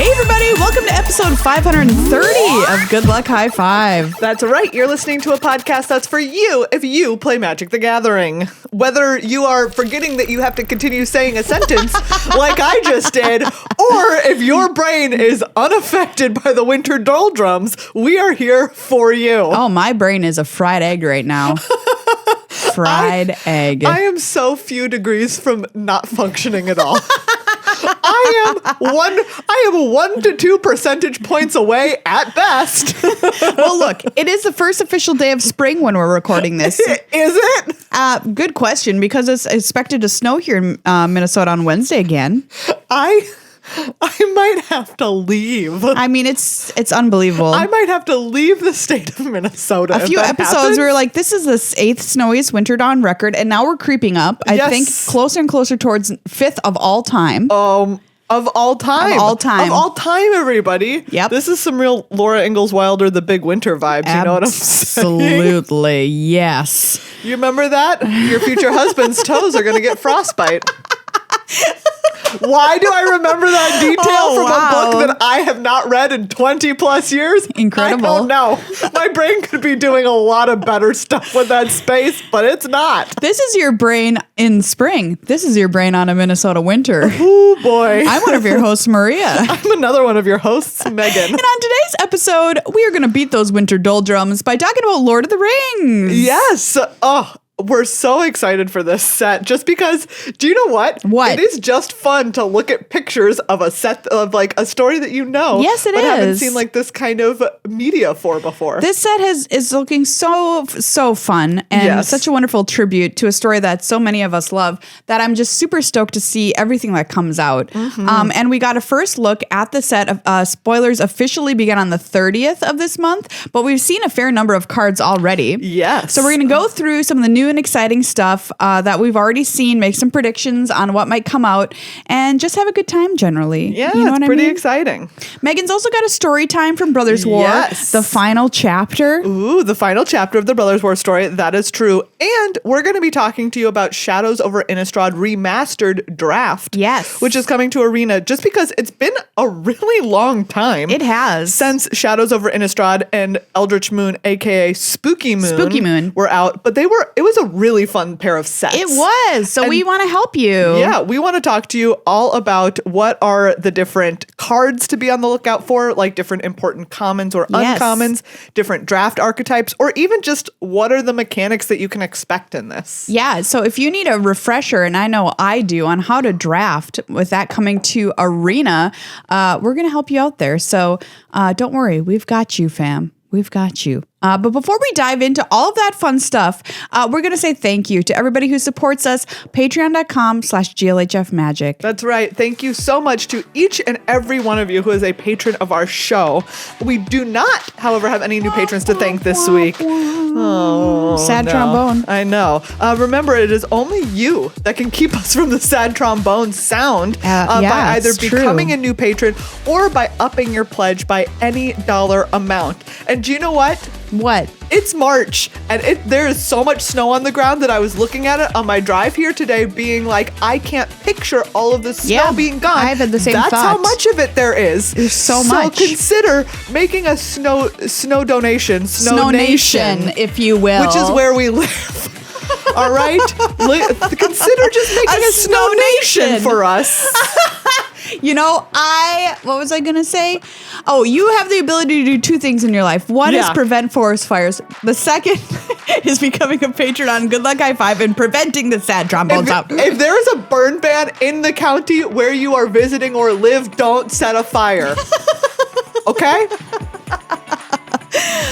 Hey everybody, welcome to episode 530 of Good Luck High Five. That's right, you're listening to a podcast that's for you if you play Magic the Gathering. Whether you are forgetting that you have to continue saying a sentence like I just did, or if your brain is unaffected by the winter doldrums, we are here for you. Oh, my brain is a fried egg right now. Fried egg. I am so few degrees from not functioning at all. I am 1 to 2 percentage points away at best. Well, look, it is the first official day of spring when we're recording this. Is it? Good question, because it's expected to snow here in Minnesota on Wednesday again. I might have to leave. I mean, it's unbelievable. I might have to leave the state of Minnesota. A few episodes we were like, this is the 8th snowiest winter on record, and now we're creeping up. I think closer and closer towards 5th of all time. Of all time. Of all time. Of all time, everybody. Yep. This is some real Laura Ingalls Wilder, The Big Winter vibes. You know what I'm saying? Absolutely, yes. You remember that? Your future husband's toes are going to get frostbite. Why do I remember that detail from a book that I have not read in 20 plus years? Incredible. I don't know. My brain could be doing a lot of better stuff with that space, but it's not. This is your brain in spring. This is your brain on a Minnesota winter. Oh boy. I'm one of your hosts, Maria. I'm another one of your hosts, Megan. And on today's episode, we are going to beat those winter doldrums by talking about Lord of the Rings. Yes. Oh, we're so excited for this set just because, do you know what? What? It is just fun to look at pictures of a set of like a story that you know. Yes, it but is. haven't seen like this kind of media for before. This set is looking so fun and such a wonderful tribute to a story that so many of us love that I'm just super stoked to see everything that comes out. Mm-hmm. And we got a first look at the set of spoilers officially began on the 30th of this month, but we've seen a fair number of cards already. Yes. So we're going to go through some of the new and exciting stuff that we've already seen, make some predictions on what might come out, and just have a good time generally. Yeah, you know it's pretty exciting. Megan's also got a story time from Brothers War. Yes. The final chapter. Ooh, the final chapter of the Brothers War story. That is true. And we're going to be talking to you about Shadows Over Innistrad Remastered Draft. Yes. Which is coming to Arena just because it's been a really long time. It has. Since Shadows Over Innistrad and Eldritch Moon, aka Spooky Moon, were out. But it was a really fun pair of sets. It was. So we want to help you. Yeah, we want to talk to you all about what are the different cards to be on the lookout for, like different important commons or uncommons, different draft archetypes, or even just what are the mechanics that you can expect in this. Yeah, so if you need a refresher, and I know I do, on how to draft with that coming to Arena, we're going to help you out there. So don't worry, we've got you, fam. We've got you. But before we dive into all of that fun stuff, we're going to say thank you to everybody who supports us. Patreon.com/GLHF Magic. That's right. Thank you so much to each and every one of you who is a patron of our show. We do not, however, have any new patrons to thank this week. Oh, sad trombone. I know. Remember, it is only you that can keep us from the sad trombone sound by either becoming a new patron or by upping your pledge by any dollar amount. And do you know what? What? It's March, and there is so much snow on the ground that I was looking at it on my drive here today being like, I can't picture all of the snow being gone. I've had the same That's thought. how much of it there is. There's so much. So consider making a snow donation, Snow Nation, if you will. which is where we live. All right? Consider just making a Snow Nation for us. You know, what was I going to say? Oh, you have the ability to do two things in your life. One is prevent forest fires. The second is becoming a patron on Good Luck High Five and preventing the sad trombones out. If there is a burn ban in the county where you are visiting or live, don't set a fire. Okay?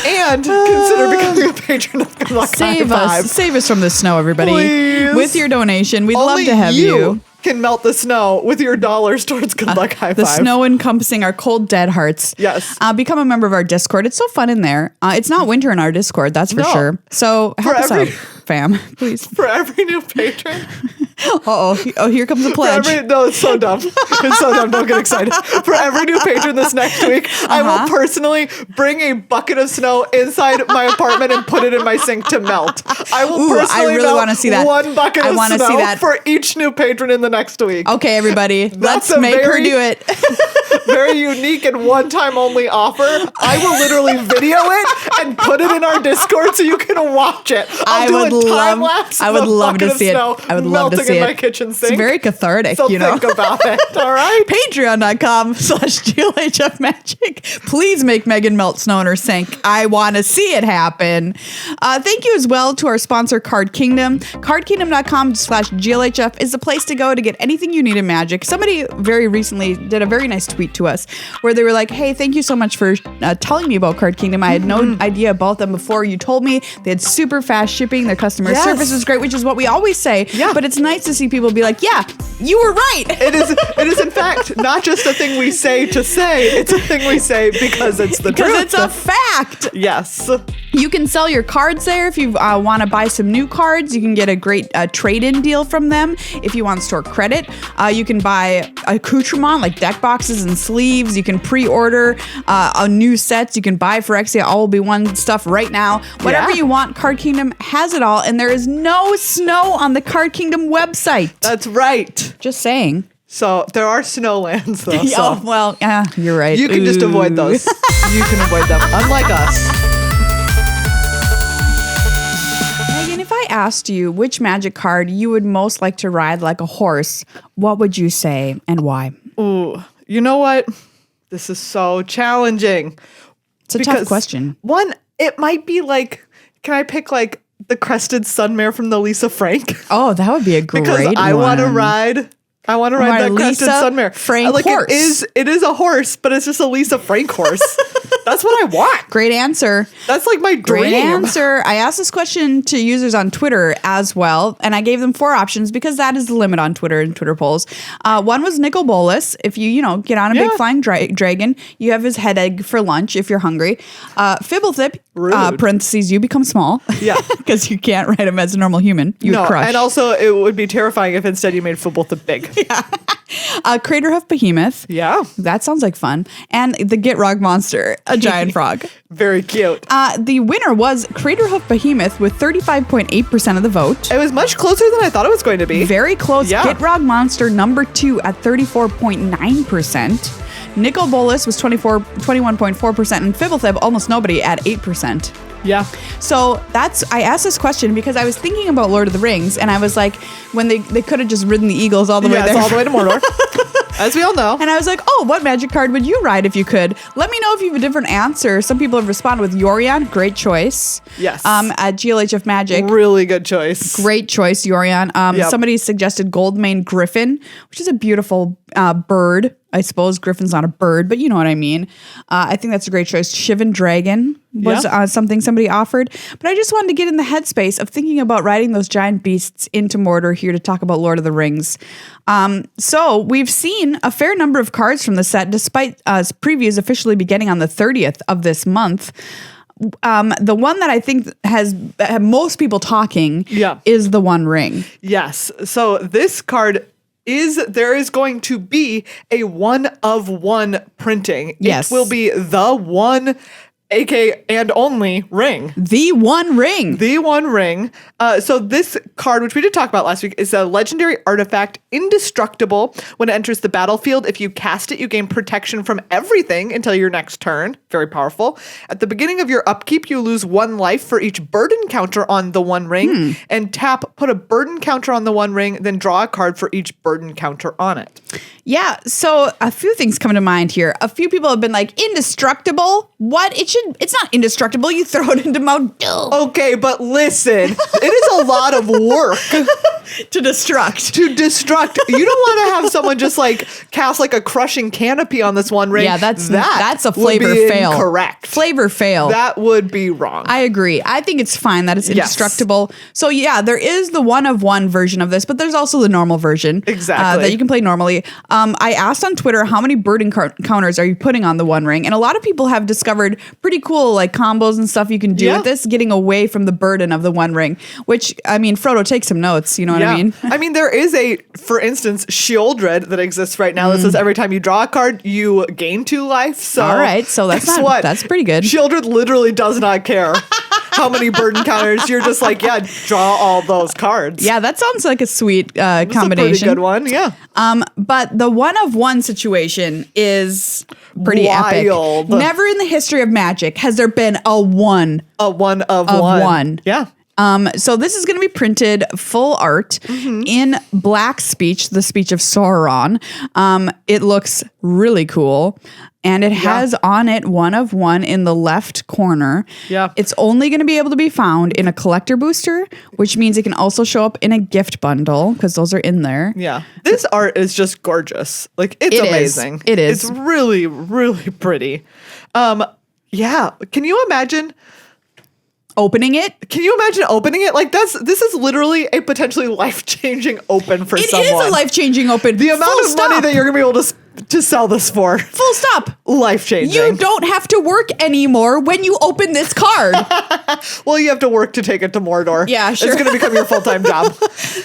And consider becoming a patron of Good Luck High Five. Save us from the snow, everybody. Please. With your donation. We'd Only love to have you. Can melt the snow with your dollars towards Good Luck High Five. The snow encompassing our cold, dead hearts. Yes. Become a member of our Discord. It's so fun in there. It's not winter in our Discord, that's for sure. So help us out, fam, please. For every new patron, Oh, here comes the pledge. No, it's so dumb. It's so dumb. Don't get excited. For every new patron this next week, I will personally bring a bucket of snow inside my apartment and put it in my sink to melt. I will personally want to see that. One bucket of snow see that. For each new patron in the next week. Okay, everybody. Let's make her do it. Very unique and one-time only offer. I will literally video it and put it in our Discord so you can watch it. I would love to see it. I would love to see it. My kitchen sink. It's very cathartic, so think about it. All right. Patreon.com/GLHF Magic. Please make Meghan melt snow in her sink. I want to see it happen. Thank you as well to our sponsor, Card Kingdom. CardKingdom.com/GLHF is the place to go to get anything you need in Magic. Somebody very recently did a very nice tweet to us where they were like, hey, thank you so much for telling me about Card Kingdom. I had no idea about them before you told me. They had super fast shipping. Their customer service was great, which is what we always say. Yeah. But it's nice to see people be like, yeah, you were right. It is in fact not just a thing we say to say. It's a thing we say because it's the truth. Because it's a fact. Yes. You can sell your cards there if you want to buy some new cards. You can get a great trade-in deal from them. If you want store credit, you can buy accoutrement like deck boxes and sleeves. You can pre-order new sets. You can buy Phyrexia All Will Be One stuff right now. Whatever you want, Card Kingdom has it all. And there is no snow on the Card Kingdom website. That's right. Just saying. So there are snowlands though. Oh, well, you're right. You can just avoid those. You can avoid them. Unlike us. If I asked you which Magic card you would most like to ride like a horse, what would you say and why? Ooh, you know what? This is so challenging. It's a tough question. One, it might be like, can I pick like the Crested Sunmare from the Lisa Frank? Oh, that would be a great one. Because I want to ride that Crested Sunmare. Frank horse. It is a horse, but it's just a Lisa Frank horse. That's what I want. Great answer. That's like my dream. Great answer. I asked this question to users on Twitter as well, and I gave them 4 options because that is the limit on Twitter and Twitter polls. One was Nicol Bolas. If you get on a big flying dragon, you have his head egg for lunch if you're hungry. Fibblethip, parentheses, you become small. Yeah. Because you can't ride him as a normal human. You would crush. And also it would be terrifying if instead you made Fibblethip big. Yeah. Craterhoof Behemoth. Yeah. That sounds like fun. And the Gitrog Monster, a giant frog. Very cute. The winner was Craterhoof Behemoth with 35.8% of the vote. It was much closer than I thought it was going to be. Very close. Yeah. Gitrog Monster number 2 at 34.9%. Nicol Bolas was 21.4%, and Fibblethip almost nobody at 8%. Yeah. So I asked this question because I was thinking about Lord of the Rings, and I was like, when they could have just ridden the eagles all the way there. all the way to Mordor. As we all know. And I was like, oh, what Magic card would you ride if you could? Let me know if you have a different answer. Some people have responded with Yorion. Great choice. Yes. At GLHF Magic. Really good choice. Great choice, Yorion. Somebody suggested Goldmane Griffin, which is a beautiful bird. I suppose Griffin's not a bird, but you know what I mean. I think that's a great choice. Shivan Dragon was something somebody offered. But I just wanted to get in the headspace of thinking about riding those giant beasts into Mordor here to talk about Lord of the Rings. So we've seen a fair number of cards from the set, despite previews officially beginning on the 30th of this month. The one that I think has most people talking is the One Ring. Yes. So this card there is going to be a 1-of-1 printing. Yes. It will be the one aka and only ring. The One Ring. The One Ring. So this card, which we did talk about last week, is a legendary artifact, indestructible. When it enters the battlefield, if you cast it, you gain protection from everything until your next turn. Very powerful. At the beginning of your upkeep, you lose 1 life for each burden counter on the One Ring. And put a burden counter on the One Ring, then draw a card for each burden counter on it. Yeah, so a few things come to mind here. A few people have been like, indestructible? What? It's not indestructible. You throw it into Mount Dill. Okay, but listen, it is a lot of work to destruct. You don't want to have someone just like cast like a crushing canopy on this One Ring. Yeah, that's a flavor fail. Correct. Flavor fail. That would be wrong. I agree. I think it's fine that it's indestructible. Yes. So yeah, there is the 1-of-1 version of this, but there's also the normal version. Exactly. That you can play normally. I asked on Twitter, how many burden counters are you putting on the One Ring? And a lot of people have discovered pretty cool like combos and stuff you can do with this, getting away from the burden of the One Ring, which, I mean, Frodo, take some notes, you know what what I mean? I mean, there is for instance, Shieldred that exists right now that says every time you draw a card, you gain 2 life. So all right, so that's pretty good. Shieldred literally does not care how many burden counters. You're just like, yeah, draw all those cards. Yeah, that sounds like a sweet combination. That's a pretty good one, yeah. But the 1-of-1 situation is pretty wild. epic. Never in the history of Magic has there been a 1 of one. Yeah. So this is going to be printed full art in black speech, the speech of Sauron. It looks really cool. And it has on it 1-of-1 in the left corner. Yeah. It's only going to be able to be found in a collector booster, which means it can also show up in a gift bundle because those are in there. Yeah. This art is just gorgeous. Like, it's amazing. It is. It's really, really pretty. Yeah. Can you imagine opening it? Can you imagine opening it? Like, this is literally a potentially life-changing open for someone. It is a life-changing open. The amount of money that you're going to be able to sell this for. Full stop. Life-changing. You don't have to work anymore when you open this card. Well, you have to work to take it to Mordor. Yeah, sure. It's going to become your full-time job.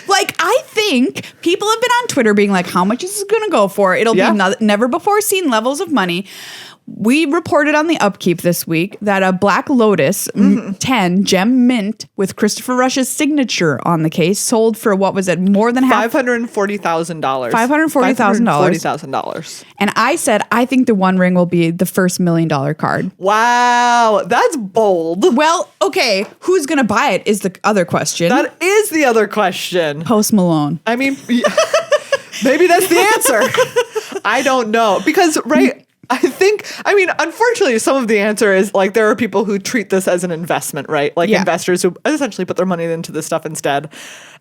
Like, I think people have been on Twitter being like, how much is this going to go for? It'll be never before seen levels of money. We reported on the Upkeep this week that a Black Lotus 10 gem mint with Christopher Rush's signature on the case sold for, what was it, more than half? $540,000. $540,000. And I said, I think the One Ring will be the first $1 million card. Wow, that's bold. Well, okay, who's going to buy it is the other question. That is the other question. Post Malone. I mean, maybe that's the answer. I don't know. Because, unfortunately, some of the answer is like there are people who treat this as an investment, right? Like investors who essentially put their money into this stuff instead.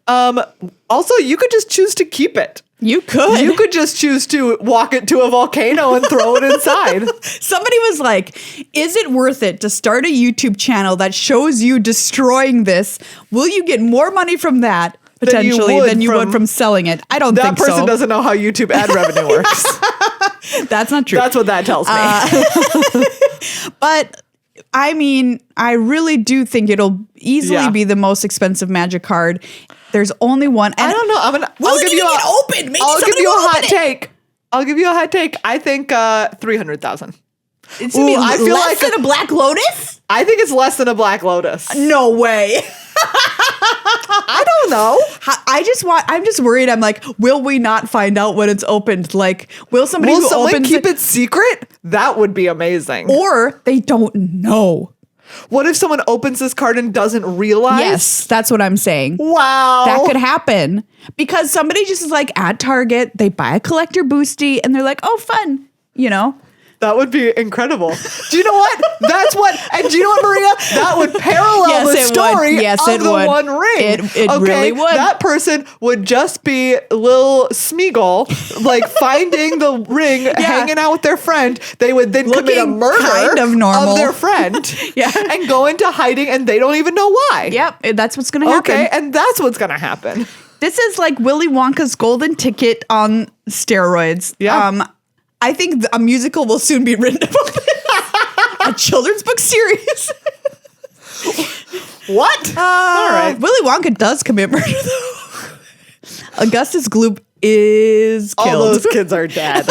Also, you could just choose to keep it. You could. You could just choose to walk it to a volcano and throw it inside. Somebody was like, is it worth it to start a YouTube channel that shows you destroying this? Will you get more money from that? Potentially than you would from selling it. I don't think so. That person doesn't know how YouTube ad revenue works. That's not true. That's what that tells me. But I mean, I really do think it'll easily be the most expensive Magic card. There's only one. And I don't know. I'll give you a hot take. I'll give you a hot take. I think 300,000. It's gonna be less than a Black Lotus? I think it's less than a Black Lotus. No way. I don't know. I'm just worried. I'm like, will we not find out when it's opened? Like, will someone keep it secret? That would be amazing. Or they don't know. What if someone opens this card and doesn't realize? Yes, that's what I'm saying. Wow. That could happen. Because somebody just is like at Target, they buy a collector boosty and they're like, oh, fun, you know? That would be incredible. Do you know what? And do you know what, Maria? That would parallel the story of the One Ring. It really would. That person would just be Lil Smeagol, like finding the ring, hanging out with their friend. They would then commit a murder of their friend and go into hiding, and they don't even know why. Yep, that's what's going to happen. Okay, and that's what's going to happen. This is like Willy Wonka's golden ticket on steroids. Yeah. I think a musical will soon be written about it. A children's book series. What? All right. Willy Wonka does commit murder, though. Augustus Gloop is killed. All those kids are dead.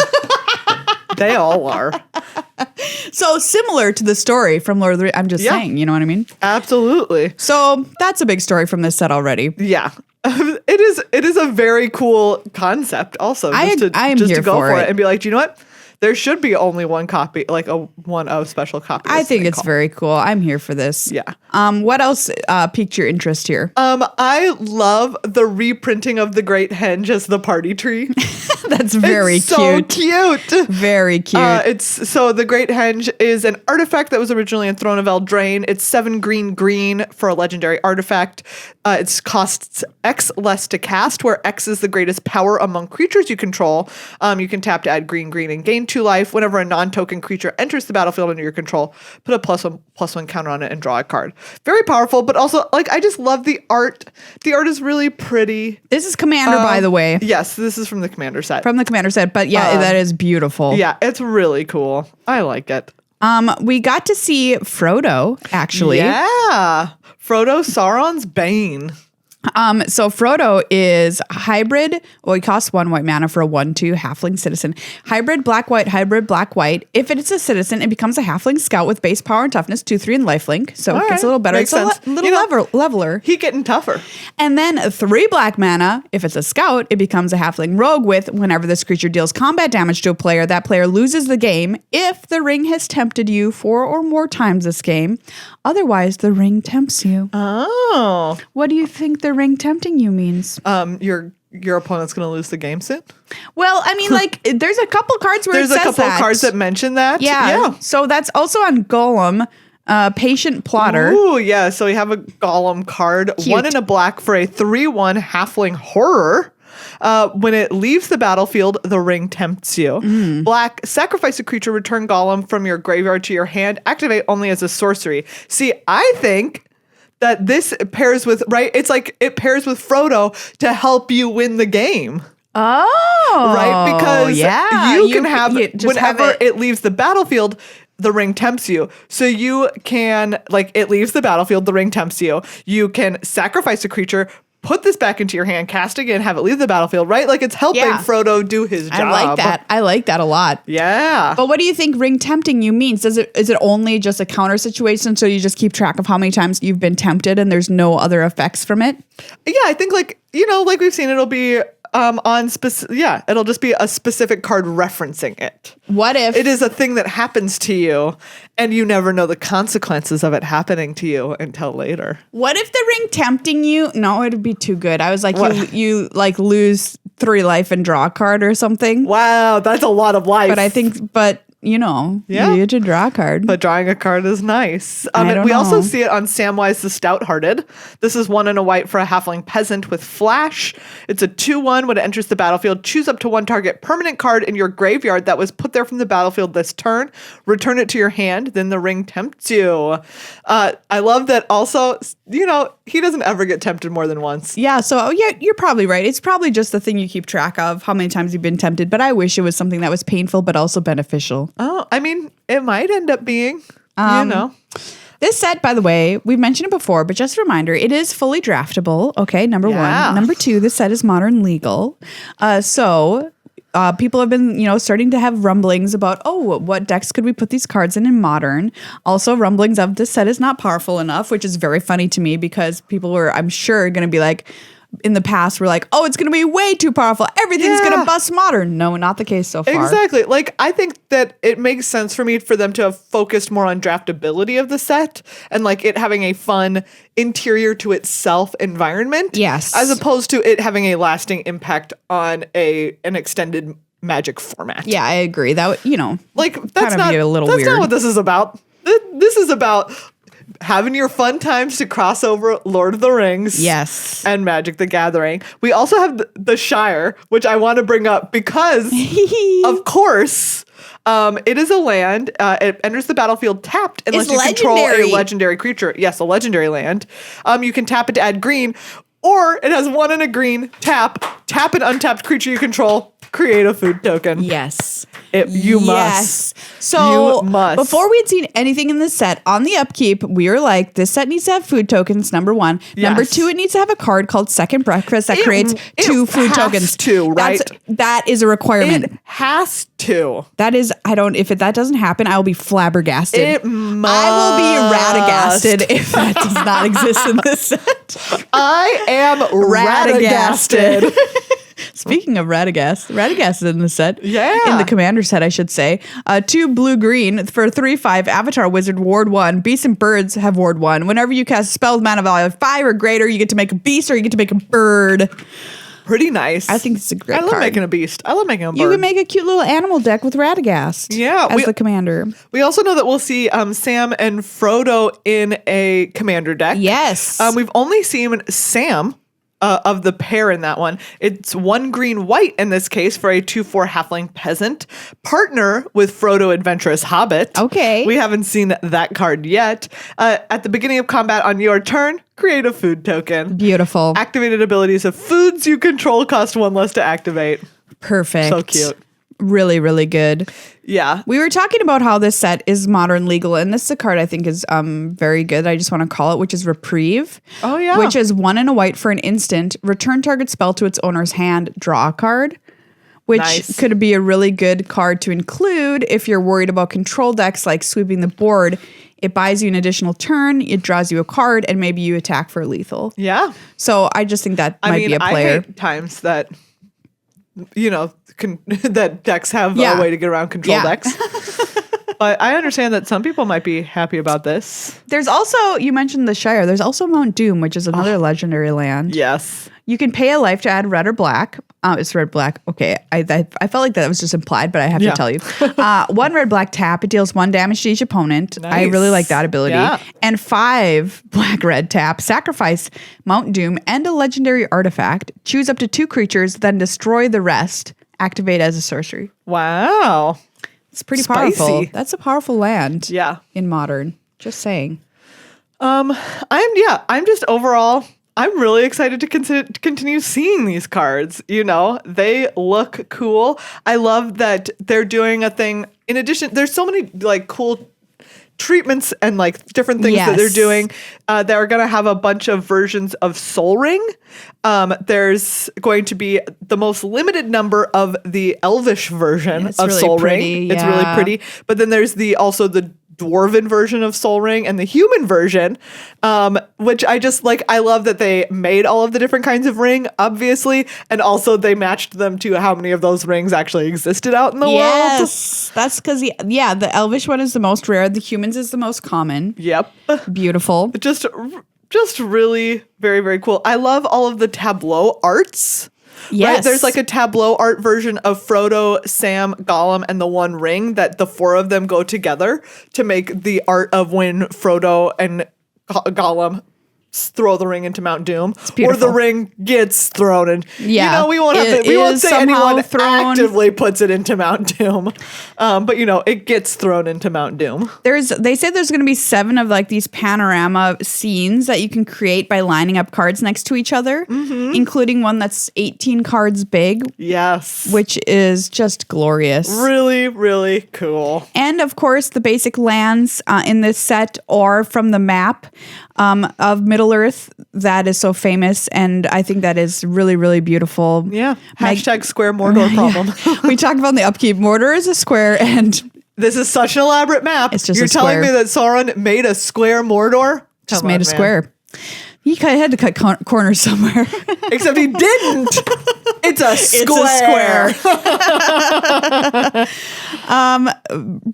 They all are. So similar to the story from Lord of the Rings. I'm just saying, you know what I mean? Absolutely. So that's a big story from this set already. Yeah. It is a very cool concept also. I'm here to go for it and be like, do you know what? There should be only one copy, like one special copy. I think it's very cool. I'm here for this. Yeah. What else piqued your interest here? I love the reprinting of the Great Henge as the party tree. That's very cute. So cute. Very cute. So the Great Henge is an artifact that was originally in Throne of Eldraine. It's 7 green for a legendary artifact. It costs X less to cast, where X is the greatest power among creatures you control. You can tap to add green and gain 2 life. Whenever a non-token creature enters the battlefield under your control, put a +1/+1 counter on it and draw a card. Very powerful, but also, like, I just love the art. The art is really pretty. This is Commander, by the way. Yes, this is from the Commander set. From the Commander set, but that is beautiful. Yeah, it's really cool. I like it. We got to see Frodo, actually. Yeah. Frodo, Sauron's Bane. So Frodo is hybrid. Well, he costs 1 white mana for a 1/2 halfling citizen. Hybrid black-white, hybrid black-white. If it's a citizen, it becomes a halfling scout with base power and toughness, 2/3 and lifelink. So it gets a little better. Makes it's sense. a little leveler. He getting tougher. And then 3 black mana. If it's a scout, it becomes a halfling rogue with whenever this creature deals combat damage to a player, that player loses the game if the ring has tempted you 4 or more times this game. Otherwise, the ring tempts you. Oh. What do you think the ring tempting you means? Your opponent's going to lose the game soon? Well, I mean, like, there's a couple cards where There's it a says couple that. cards that mention that. Yeah. So that's also on Golem, Patient Plotter. Ooh, yeah. So we have a Golem card. Cute. 1 in a black for a 3/1 halfling horror. When it leaves the battlefield, the ring tempts you. Black, sacrifice a creature, return Golem from your graveyard to your hand, activate only as a sorcery. See, I think that this pairs with, right? It's like it pairs with Frodo to help you win the game. Oh. Right? Because you can have, whenever it. it leaves the battlefield, the ring tempts you. So you can, like, it leaves the battlefield, the ring tempts you. You can sacrifice a creature, put this back into your hand, cast again, have it leave the battlefield, right? Like, it's helping Frodo do his job. I like that. I like that a lot. Yeah. But what do you think ring tempting you means? Is it only just a counter situation, so you just keep track of how many times you've been tempted and there's no other effects from it? Yeah, I think, like, you know, like we've seen, it'll be it'll just be a specific card referencing it. What if it is a thing that happens to you and you never know the consequences of it happening to you until later? What if the ring tempting you? No, it'd be too good. I was like, What? you like lose 3 life and draw a card or something. Wow, that's a lot of life. But you know, Yeah. you get to draw a card. But drawing a card is nice. I don't We also know. see it on Samwise the Stout-Hearted. This is 1 in a white for a halfling peasant with flash. It's a 2/1. When it enters the battlefield, choose up to 1 target permanent card in your graveyard that was put there from the battlefield this turn. Return it to your hand. Then the ring tempts you. I love that also, you know, he doesn't ever get tempted more than once. Yeah, so yeah, you're probably right. It's probably just the thing you keep track of, how many times you've been tempted. But I wish it was something that was painful but also beneficial. Oh, I mean, it might end up being, you know. This set, by the way, we've mentioned it before, but just a reminder, it is fully draftable. Okay, number Yeah. 1. Number 2, this set is modern legal. So people have been, starting to have rumblings about, what decks could we put these cards in modern? Also rumblings of this set is not powerful enough, which is very funny to me because people were, I'm sure, going to be like, in the past, we're like, it's going to be way too powerful. Everything's going to bust modern. No, not the case so far. Exactly. Like, I think that it makes sense for me for them to have focused more on draftability of the set and like it having a fun interior to itself environment. Yes. As opposed to it having a lasting impact on an extended Magic format. Yeah, I agree. That like kind that's of not be a little that's weird. not what this is about. This is about having your fun times to cross over Lord of the Rings. Yes. And Magic the Gathering. We also have the Shire, which I want to bring up because, of course, it is a land. It enters the battfield tapped unless you control a legendary creature. Yes, a legendary land. You can tap it to add green, or it has 1 and a green, tap an untapped creature you control, create a food token. Yes. You must. So you must. Before we'd seen anything in this set, on the upkeep, we were like, this set needs to have food tokens, number 1. Yes. Number 2, it needs to have a card called Second Breakfast that creates 2 food tokens. Right? That is a requirement. It has to. That is, if that doesn't happen, I will be flabbergasted. It must. I will be radagasted if that does not exist in this set. I am radagasted. Speaking of Radagast is in the set. Yeah. In the commander set, I should say. 2 blue-green for 3/5 Avatar Wizard Ward 1. Beasts and birds have Ward 1. Whenever you cast a spell with mana value of 5 or greater, you get to make a beast or you get to make a bird. Pretty nice. I think it's a great I love card. making a beast. I love making a bird. You can make a cute little animal deck with Radagast. Yeah, as the commander. We also know that we'll see Sam and Frodo in a commander deck. Yes. We've only seen Sam of the pair in that one. It's 1 green white in this case for a 2/4 halfling peasant. Partner with Frodo Adventurous Hobbit. Okay. We haven't seen that card yet. At the beginning of combat on your turn, create a food token. Beautiful. Activated abilities of foods you control cost 1 less to activate. Perfect. So cute. Really, really good. Yeah. We were talking about how this set is modern legal, and this is a card I think is very good. I just want to call it, which is Reprieve. Oh, yeah. Which is 1 and a white for an instant. Return target spell to its owner's hand. Draw a card. Which could be a really good card to include if you're worried about control decks like sweeping the board. It buys you an additional turn, it draws you a card, and maybe you attack for lethal. Yeah. So I just think that might be a player. I hate times that, that decks have a way to get around control decks. But I understand that some people might be happy about this. There's also, you mentioned the Shire, there's also Mount Doom, which is another legendary land. Yes. You can pay a life to add red or black. It's red black. Okay. I felt like that was just implied, but I have to tell you. 1 red black tap. It deals 1 damage to each opponent. Nice. I really like that ability. Yeah. And 5 black red tap. Sacrifice Mount Doom and a legendary artifact. Choose up to 2 creatures, then destroy the rest. Activate as a sorcery. Wow. It's pretty powerful. That's a powerful land. Yeah. In Modern. Just saying. I'm just overall, I'm really excited to continue seeing these cards. They look cool. I love that they're doing a thing. In addition, there's so many like cool treatments and like different things that they're doing. They're going to have a bunch of versions of Sol Ring. There's going to be the most limited number of the Elvish version of really Sol Ring. It's really pretty. But then there's also the Dwarven version of Sol Ring and the human version, which I just like. I love that they made all of the different kinds of ring, obviously, and also they matched them to how many of those rings actually existed out in the world. Yes, that's because the Elvish one is the most rare. The humans is the most common. Yep, beautiful. Just really very, very cool. I love all of the tableau arts. Yes. Right? There's like a tableau art version of Frodo, Sam, Gollum, and the One Ring that the 4 of them go together to make the art of when Frodo and Gollum throw the ring into Mount Doom, or the ring gets thrown, and we won't say anyone actively puts it into Mount Doom, but it gets thrown into Mount Doom. They say there's going to be 7 of like these panorama scenes that you can create by lining up cards next to each other, including one that's 18 cards big. Yes, which is just glorious. Really, really cool. And of course, the basic lands in this set are from the map of Middle Earth that is so famous, and I think that is really, really beautiful. Yeah. Hashtag square Mordor problem. We talked about the upkeep. Mordor is a square, and this is such an elaborate map. It's just You're telling me that Sauron made a square Mordor? Just made a square. He had to cut corners somewhere. Except he didn't. It's a square.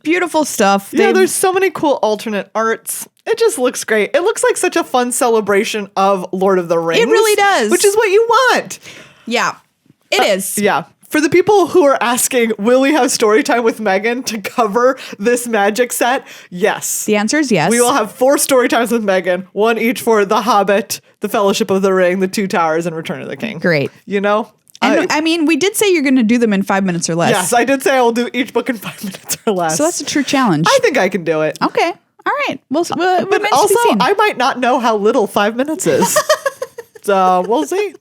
Beautiful stuff. Yeah, there's so many cool alternate arts. It just looks great. It looks like such a fun celebration of Lord of the Rings. It really does. Which is what you want. Yeah, it is. Yeah. For the people who are asking, will we have Storytime with Meghan to cover this Magic set? Yes. The answer is yes. We will have 4 Storytimes with Meghan, 1 each for The Hobbit, The Fellowship of the Ring, The Two Towers, and Return of the King. Great. And I mean, we did say you're going to do them in 5 minutes or less. Yes, I did say I will do each book in 5 minutes or less. So that's a true challenge. I think I can do it. Okay. All right. But also, I might not know how little 5 minutes is. So we'll see.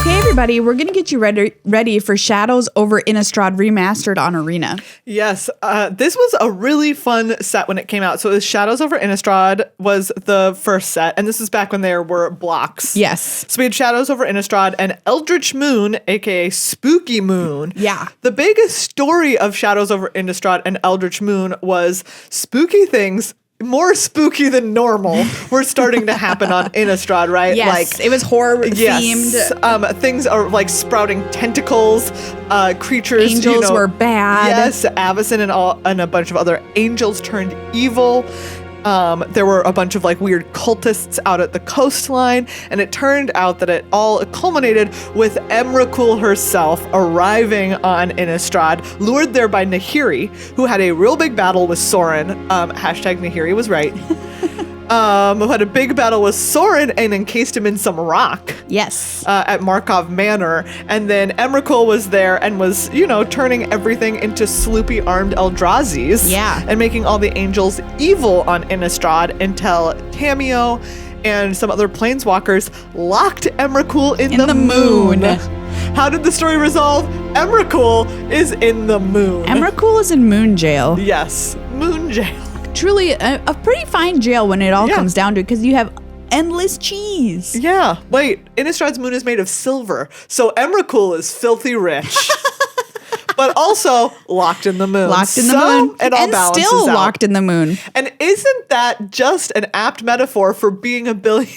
Okay, everybody, we're going to get you ready for Shadows Over Innistrad Remastered on Arena. Yes, this was a really fun set when it came out. So it was Shadows Over Innistrad was the first set, and this is back when there were blocks. Yes. So we had Shadows Over Innistrad and Eldritch Moon, aka Spooky Moon. Yeah. The biggest story of Shadows Over Innistrad and Eldritch Moon was spooky things, more spooky than normal, were starting to happen on Innistrad, right? Yes, it was horror themed. Things are like sprouting tentacles, creatures. Angels were bad. Yes, Avacyn and a bunch of other angels turned evil. There were a bunch of like weird cultists out at the coastline, and it turned out that it all culminated with Emrakul herself arriving on Innistrad, lured there by Nahiri, who had a real big battle with Sorin. Hashtag Nahiri was right. Who had a big battle with Sorin and encased him in some rock. Yes. At Markov Manor. And then Emrakul was there and was, turning everything into sloopy armed Eldrazzis. Yeah. And making all the angels evil on Innistrad until Tamio and some other planeswalkers locked Emrakul in the moon. How did the story resolve? Emrakul is in the moon. Emrakul is in moon jail. Yes, moon jail. Truly a pretty fine jail when it all comes down to it, because you have endless cheese. Yeah. Wait, Innistrad's moon is made of silver, so Emrakul is filthy rich. But also locked in the moon. Locked in the moon. It all balances still out. Locked in the moon. And isn't that just an apt metaphor for being a billionaire?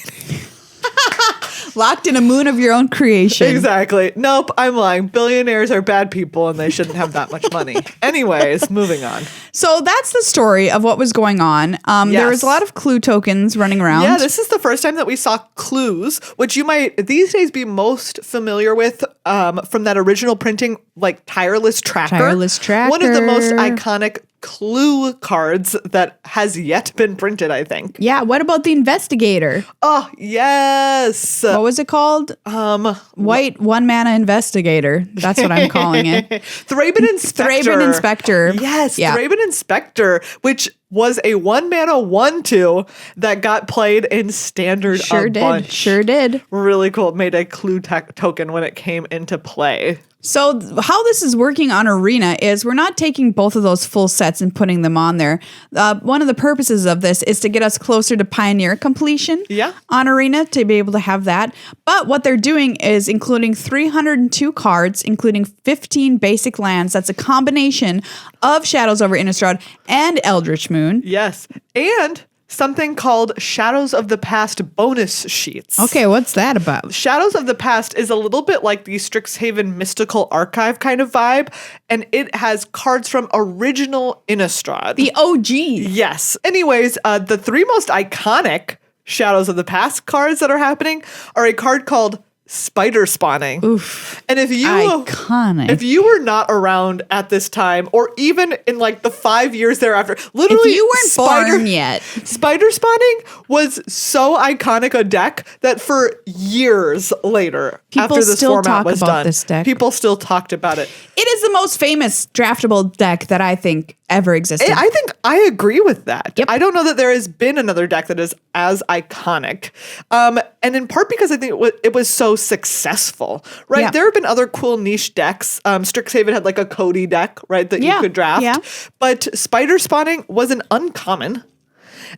Locked in a moon of your own creation. Exactly. Nope, I'm lying. Billionaires are bad people and they shouldn't have that much money. Anyways, moving on. So that's the story of what was going on. There was a lot of clue tokens running around. Yeah, this is the first time that we saw clues, which you might these days be most familiar with from that original printing, like Tireless Tracker. Tireless Tracker. One of the most iconic clue cards that has yet been printed, I think. Yeah, what about the Investigator? Oh, yes. What was it called? White one-mana Investigator. That's what I'm calling it. Thraben Inspector. Thraben Inspector. Yes, yeah. Thraben Inspector, which was a 1-mana 1/2 that got played in Standard a bunch. Sure did. Really cool. It made a clue token when it came into play. So how this is working on Arena is we're not taking both of those full sets and putting them on there. One of the purposes of this is to get us closer to Pioneer completion on Arena, to be able to have that. But what they're doing is including 302 cards, including 15 basic lands. That's a combination of Shadows Over Innistrad and Eldritch Moon. Yes. And something called Shadows of the Past bonus sheets. Okay, what's that about? Shadows of the Past is a little bit like the Strixhaven Mystical Archive kind of vibe, and it has cards from original Innistrad. The OG. Yes. Anyways, the three most iconic Shadows of the Past cards that are happening are a card called Spider Spawning. Oof. And if you were not around at this time, or even in like the 5 years thereafter, literally if you weren't born yet, Spider Spawning was so iconic a deck that for years later, people after this still format talk was about done, this deck. people still talked about it. It is the most famous draftable deck that I think ever existed. I think I agree with that. Yep. I don't know that there has been another deck that is as iconic. And in part because I think it was so successful, right? Yeah. There have been other cool niche decks. Strixhaven had like a Cody deck, right? That you could draft. Yeah. But Spider Spawning was an uncommon.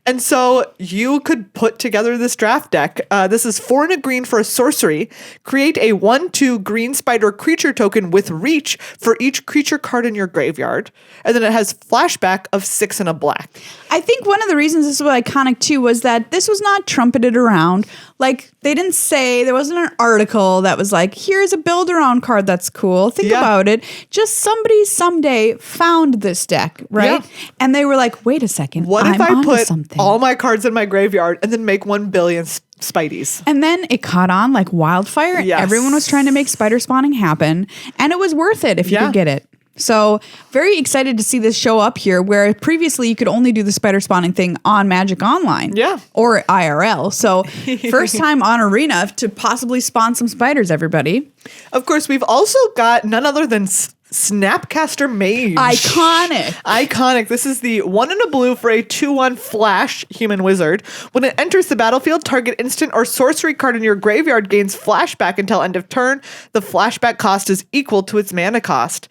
And so you could put together this draft deck. This is 4 and a green for a sorcery. Create a 1/2 green spider creature token with reach for each creature card in your graveyard. And then it has flashback of 6 and a black. I think one of the reasons this was iconic too was that this was not trumpeted around. Like, they didn't say, there wasn't an article that was like, here's a build around card that's cool. Think about it. Just somebody someday found this deck, right? Yeah. And they were like, wait a second. What if I'm I put something. all my cards in my graveyard and then make 1 billion Spideys? And then it caught on like wildfire. Yes. Everyone was trying to make spider spawning happen. And it was worth it if you could get it. So very excited to see this show up here, where previously you could only do the spider spawning thing on Magic Online or IRL. So first time on Arena to possibly spawn some spiders, everybody. Of course, we've also got none other than Snapcaster Mage. Iconic. This is the 1 and a blue for a 2/1 flash human wizard. When it enters the battlefield, target instant or sorcery card in your graveyard gains flashback until end of turn. The flashback cost is equal to its mana cost.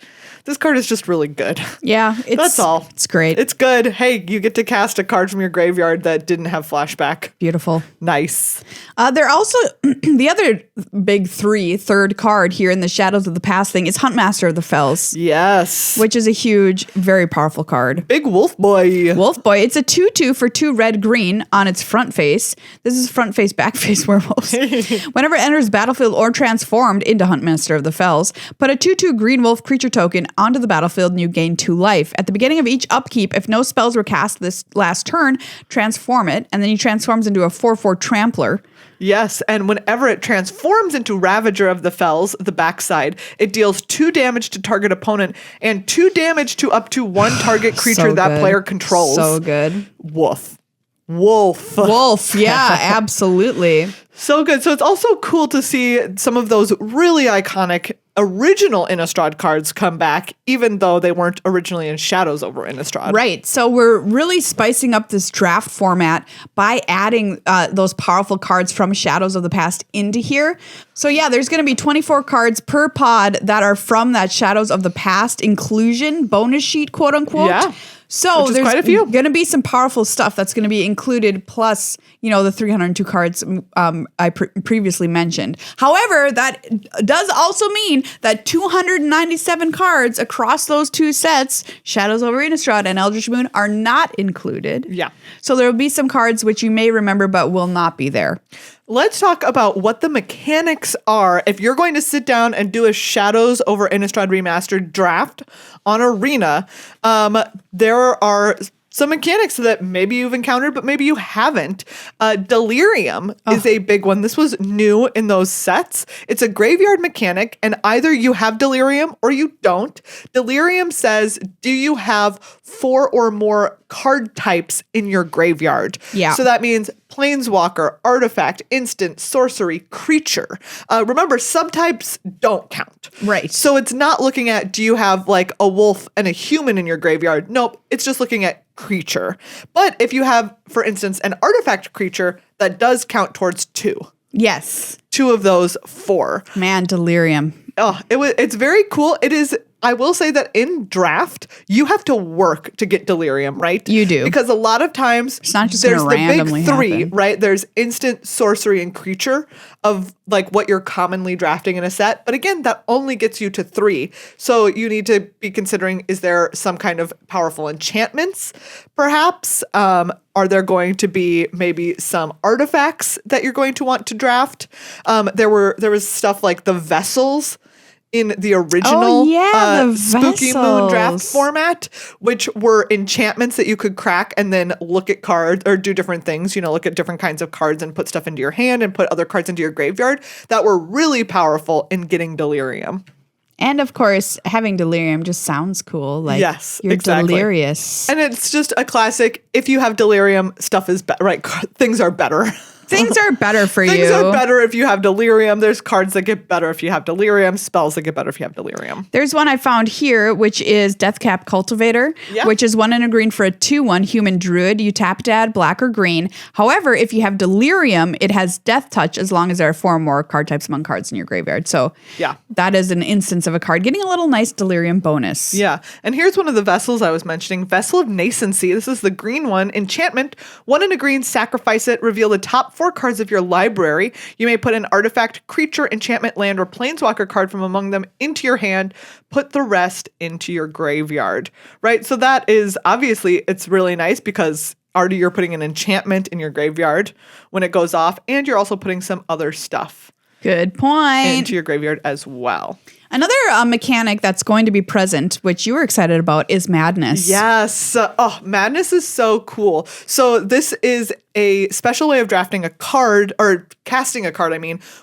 This card is just really good. Yeah, that's all. It's great. It's good. Hey, you get to cast a card from your graveyard that didn't have flashback. Beautiful. Nice. They're also, the other big third card here in the Shadows of the Past thing is Huntmaster of the Fells. Yes. Which is a huge, very powerful card. Big Wolf Boy. Wolf Boy. It's a 2/2 for 2 red-green on its front face. This is front face, back face werewolves. Whenever it enters battlefield or transformed into Huntmaster of the Fells, put a 2/2 green wolf creature token onto the battlefield and you gain 2 life. At the beginning of each upkeep, if no spells were cast this last turn, transform it, and then he transforms into a 4/4 trampler. Yes, and whenever it transforms into Ravager of the Fells, the backside, it deals 2 damage to target opponent and 2 damage to up to 1 target creature that player controls. So good. Wolf, yeah, absolutely. So good. So it's also cool to see some of those really iconic original Innistrad cards come back, even though they weren't originally in Shadows Over Innistrad. Right. So we're really spicing up this draft format by adding those powerful cards from Shadows of the Past into here. So yeah, there's going to be 24 cards per pod that are from that Shadows of the Past inclusion bonus sheet, quote unquote. Yeah. So there's quite a few. going to be some powerful stuff that's going to be included, plus, the 302 cards I previously mentioned. However, that does also mean that 297 cards across those two sets, Shadows over Innistrad and Eldritch Moon, are not included. Yeah. So there will be some cards which you may remember but will not be there. Let's talk about what the mechanics are if you're going to sit down and do a Shadows over Innistrad Remastered draft on Arena. There are some mechanics that maybe you've encountered, but maybe you haven't. Delirium is a big one. This was new in those sets. It's a graveyard mechanic, and either you have Delirium or you don't. Delirium says, do you have 4 or more card types in your graveyard? Yeah. So that means Planeswalker, Artifact, Instant, Sorcery, Creature. Remember, subtypes don't count. Right. So it's not looking at, do you have like a wolf and a human in your graveyard? Nope. It's just looking at creature. But if you have, for instance, an artifact creature, that does count towards 2. Yes. 2 of those 4. Man, Delirium. Oh, it's very cool. It is. I will say that in draft, you have to work to get Delirium, right? You do. Because a lot of times It's not just there's gonna the randomly big 3, happen. right? There's instant, sorcery, and creature of like what you're commonly drafting in a set. But again, that only gets you to 3. So you need to be considering, is there some kind of powerful enchantments, perhaps? Are there going to be maybe some artifacts that you're going to want to draft? There was stuff like the vessels in the original the Spooky Moon draft vessels. format, which were enchantments that you could crack and then look at cards or do different things, look at different kinds of cards and put stuff into your hand and put other cards into your graveyard that were really powerful in getting Delirium. And of course, having Delirium just sounds cool. Like, Yes, you're exactly. delirious. And it's just a classic. If you have Delirium, stuff is better, right? Things are better. Things are better for you. Things are better if you have Delirium. There's cards that get better if you have Delirium, spells that get better if you have Delirium. There's one I found here, which is Deathcap Cultivator, which is 1 and a green for a 2/1 human druid. You tap to add black or green. However, if you have Delirium, it has Death Touch as long as there are 4 or more card types among cards in your graveyard. So that is an instance of a card getting a little nice Delirium bonus. Yeah. And here's one of the vessels I was mentioning. Vessel of Nascency. This is the green one. Enchantment. 1 and a green, sacrifice it. Reveal the top 4 cards of your library. You may put an artifact, creature, enchantment, land, or planeswalker card from among them into your hand. Put the rest into your graveyard. Right? So that is obviously, it's really nice because already you're putting an enchantment in your graveyard when it goes off, and you're also putting some other stuff Good point. into your graveyard as well. Another mechanic that's going to be present, which you were excited about, is Madness. Yes. Madness is so cool. So this is a special way of drafting a card, or casting a card,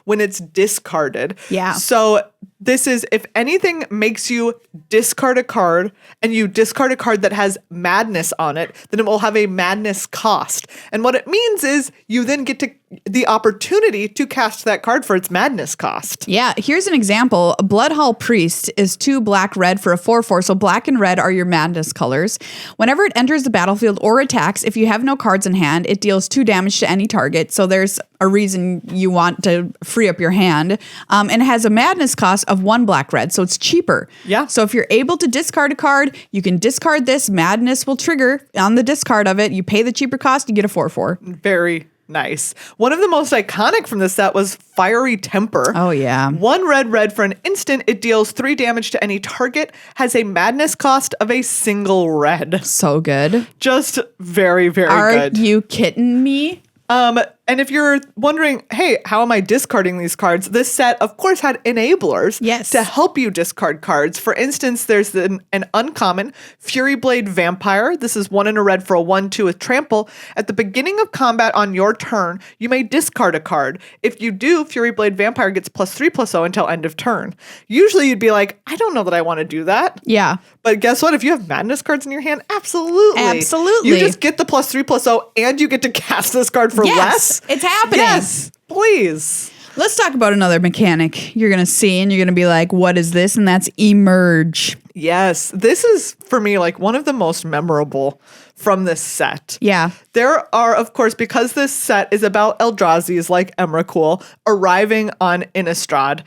when it's discarded. Yeah. So this is, if anything makes you discard a card and you discard a card that has Madness on it, then it will have a Madness cost. And what it means is you then get to the opportunity to cast that card for its Madness cost. Yeah, here's an example. Bloodhall Priest is 2 black-red for a 4/4, so black and red are your Madness colors. Whenever it enters the battlefield or attacks, if you have no cards in hand, it deals 2 damage to any target, so there's a reason you want to free up your hand. And it has a Madness cost of 1 black-red, so it's cheaper. Yeah. So if you're able to discard a card, you can discard this. Madness will trigger on the discard of it. You pay the cheaper cost, you get a 4/4. Very nice. One of the most iconic from the set was Fiery Temper. Oh, yeah. 1 red for an instant. It deals 3 damage to any target, has a Madness cost of a single red. So good. Just very, very good. Are you kidding me? And if you're wondering, hey, how am I discarding these cards? This set, of course, had enablers to help you discard cards. For instance, there's an uncommon Fury Blade Vampire. This is 1 and a red for a 1/2 with trample. At the beginning of combat on your turn, you may discard a card. If you do, Fury Blade Vampire gets +3/+0 until end of turn. Usually you'd be like, I don't know that I want to do that. Yeah. But guess what? If you have Madness cards in your hand, absolutely. Absolutely. You just get the +3/+0 and you get to cast this card for less. It's happening. Yes, please. Let's talk about another mechanic you're going to see and you're going to be like, what is this? And that's emerge. Yes. This is, for me, like one of the most memorable from this set. Yeah. There are, of course, because this set is about Eldrazi's like Emrakul arriving on Innistrad,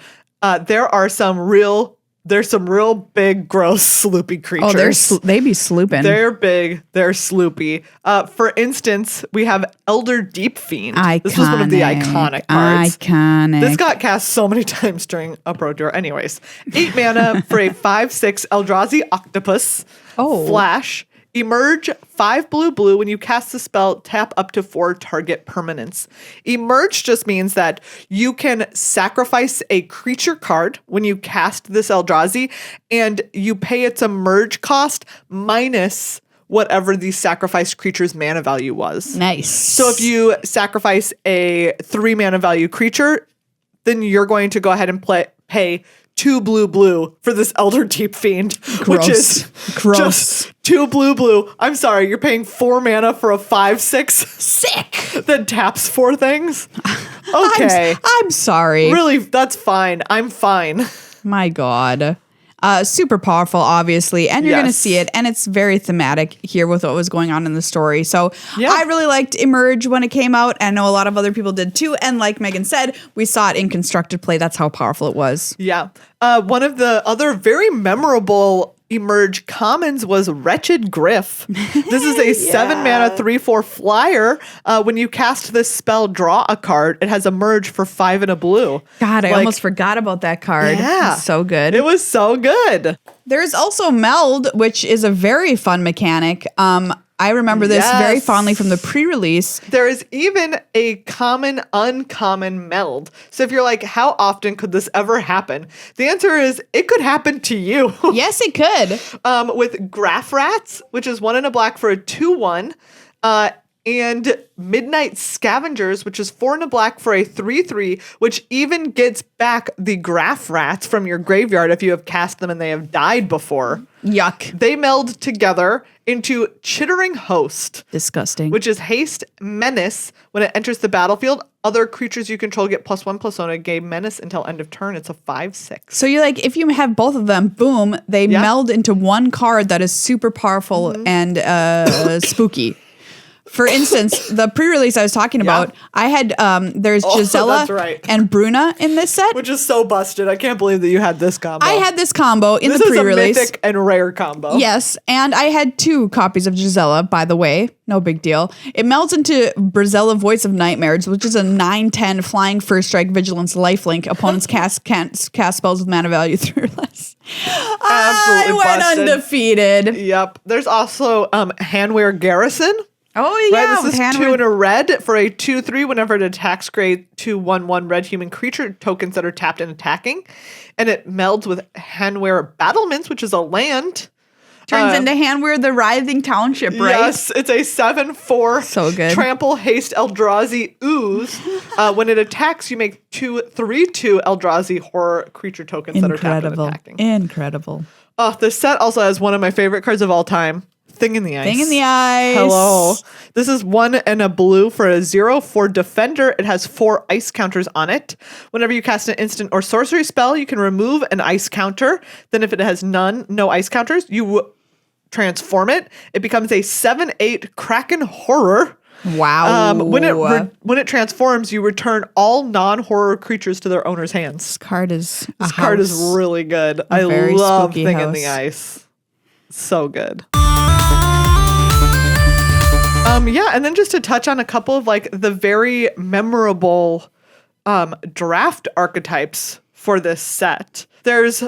there's some real big, gross, sloopy creatures. Oh, they be slooping. They're big. They're sloopy. For instance, we have Elder Deep Fiend. Iconic. This was one of the iconic cards. Iconic. This got cast so many times during Uproad Tour. Anyways, 8 mana for a 5/6 Eldrazi Octopus. Oh. Flash. Emerge 5 blue. When you cast the spell, tap up to 4 target permanents. Emerge just means that you can sacrifice a creature card when you cast this Eldrazi, and you pay its emerge cost minus whatever the sacrificed creature's mana value was. Nice. So if you sacrifice a 3 mana value creature, then you're going to go ahead and pay 2 blue for this Elder Deep Fiend, which is just 2 blue. I'm sorry, you're paying 4 mana for a 5/6. Sick. That taps 4 things. Okay. I'm sorry. Really, that's fine. I'm fine. My God. Super powerful, obviously, and you're going to see it, and it's very thematic here with what was going on in the story. So I really liked Emerge when it came out, and I know a lot of other people did too, and like Meghan said, we saw it in constructed play. That's how powerful it was. Yeah. One of the other very memorable Emerge commons was Wretched Griff. This is a 7 mana 3/4 flyer. When you cast this spell, draw a card. It has Emerge for 5 and a blue. God, I almost forgot about that card. Yeah. So good. It was so good. There's also Meld, which is a very fun mechanic. I remember this very fondly from the pre-release. There is even a common, uncommon meld. So if you're like, how often could this ever happen? The answer is it could happen to you. Yes, it could. With Graph Rats, which is 1 and a black for a 2/1. And Midnight Scavengers, which is 4 and a black for a 3/3, which even gets back the Graph Rats from your graveyard if you have cast them and they have died before. Yuck. They meld together into Chittering Host. Disgusting. Which is haste menace. When it enters the battlefield, other creatures you control get +1/+1 gain menace until end of turn. It's a 5/6. So you're like, if you have both of them, boom, they meld into one card that is super powerful and spooky. For instance, the pre-release I was talking about, I had, there's Gisela and Bruna in this set. Which is so busted. I can't believe that you had this combo. I had this combo in the pre-release. This is a mythic and rare combo. Yes, and I had 2 copies of Gisela, by the way. No big deal. It melds into Brazella Voice of Nightmares, which is a 9/10 flying first strike vigilance lifelink. Opponents cast spells with mana value 3 or less. Absolutely I went undefeated. Yep. There's also Hanweir Garrison. Oh, yeah. Right, this is 2 in a red for a 2/3. Whenever it attacks, create 2/1/1 red human creature tokens that are tapped and attacking. And it melds with Hanweir Battlements, which is a land. Turns into Hanweir the Writhing Township, right? Yes, it's a 7/4 so good. Trample Haste Eldrazi Ooze. When it attacks, you make 2 3/2 Eldrazi horror creature tokens that are tapped and attacking. Incredible. Oh, this set also has one of my favorite cards of all time. Thing in the Ice. Thing in the Ice. Hello. This is 1 and a blue for a 0/4 defender. It has 4 ice counters on it. Whenever you cast an instant or sorcery spell, you can remove an ice counter. Then if it has no ice counters, you transform it. It becomes a 7/8 Kraken Horror. Wow. When it transforms, you return all non-horror creatures to their owner's hands. This card is really good. I love Thing in the Ice. So good. And then just to touch on a couple of like the very memorable draft archetypes for this set. There's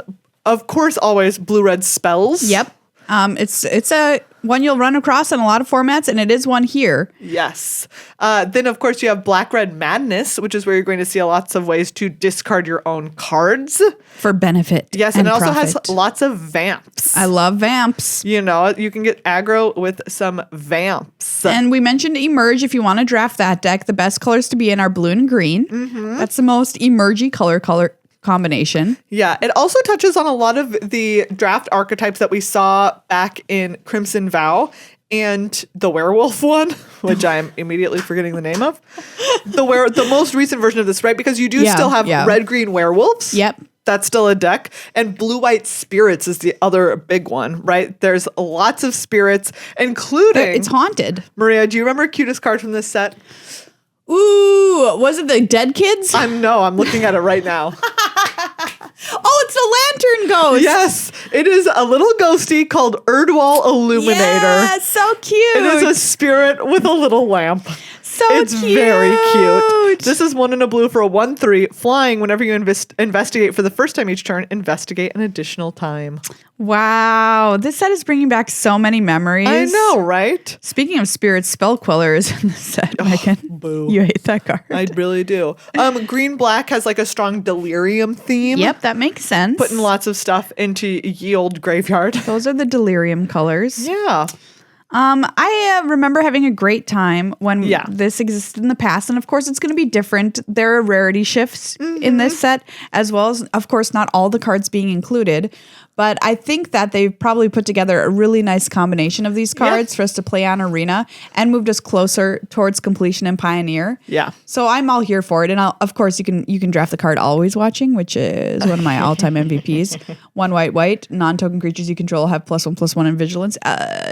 of course always blue-red spells. Yep. It's a one you'll run across in a lot of formats, and it is one here. Yes. Then, of course, you have Black-Red Madness, which is where you're going to see lots of ways to discard your own cards. For benefit. Yes, and it also has lots of vamps. I love vamps. You know, you can get aggro with some vamps. And we mentioned Emerge. If you want to draft that deck, the best colors to be in are blue and green. Mm-hmm. That's the most emergy color combination. Yeah, it also touches on a lot of the draft archetypes that we saw back in Crimson Vow and the werewolf one, which I am immediately forgetting the name of. The most recent version of this, right? Because you do still have red-green werewolves. Yep. That's still a deck. And blue-white spirits is the other big one, right? There's lots of spirits, including... It's haunted. Maria, do you remember cutest card from this set? Ooh, was it the Dead Kids? I'm looking at it right now. Oh, it's the Lantern Ghost. Yes, it is a little ghosty called Erdwall Illuminator. Yeah, so cute. It is a spirit with a little lamp. So it's cute. Very cute. This is 1 and a blue for a 1/3. Flying, whenever you investigate for the first time each turn, investigate an additional time. Wow. This set is bringing back so many memories. I know, right? Speaking of spirits, Spell Queller is in the set, Megan. Boo. You hate that card. I really do. Green-black has like a strong delirium theme. Yep, that makes sense. Putting lots of stuff into ye old graveyard. Those are the delirium colors. Yeah. I remember having a great time when this existed in the past. And of course, it's going to be different. There are rarity shifts in this set, as well as, of course, not all the cards being included. But I think that they've probably put together a really nice combination of these cards for us to play on Arena and moved us closer towards completion and Pioneer. Yeah. So I'm all here for it. And of course, you can draft the card Always Watching, which is one of my all-time MVPs. 1 white, non-token creatures you control have +1/+1 in vigilance.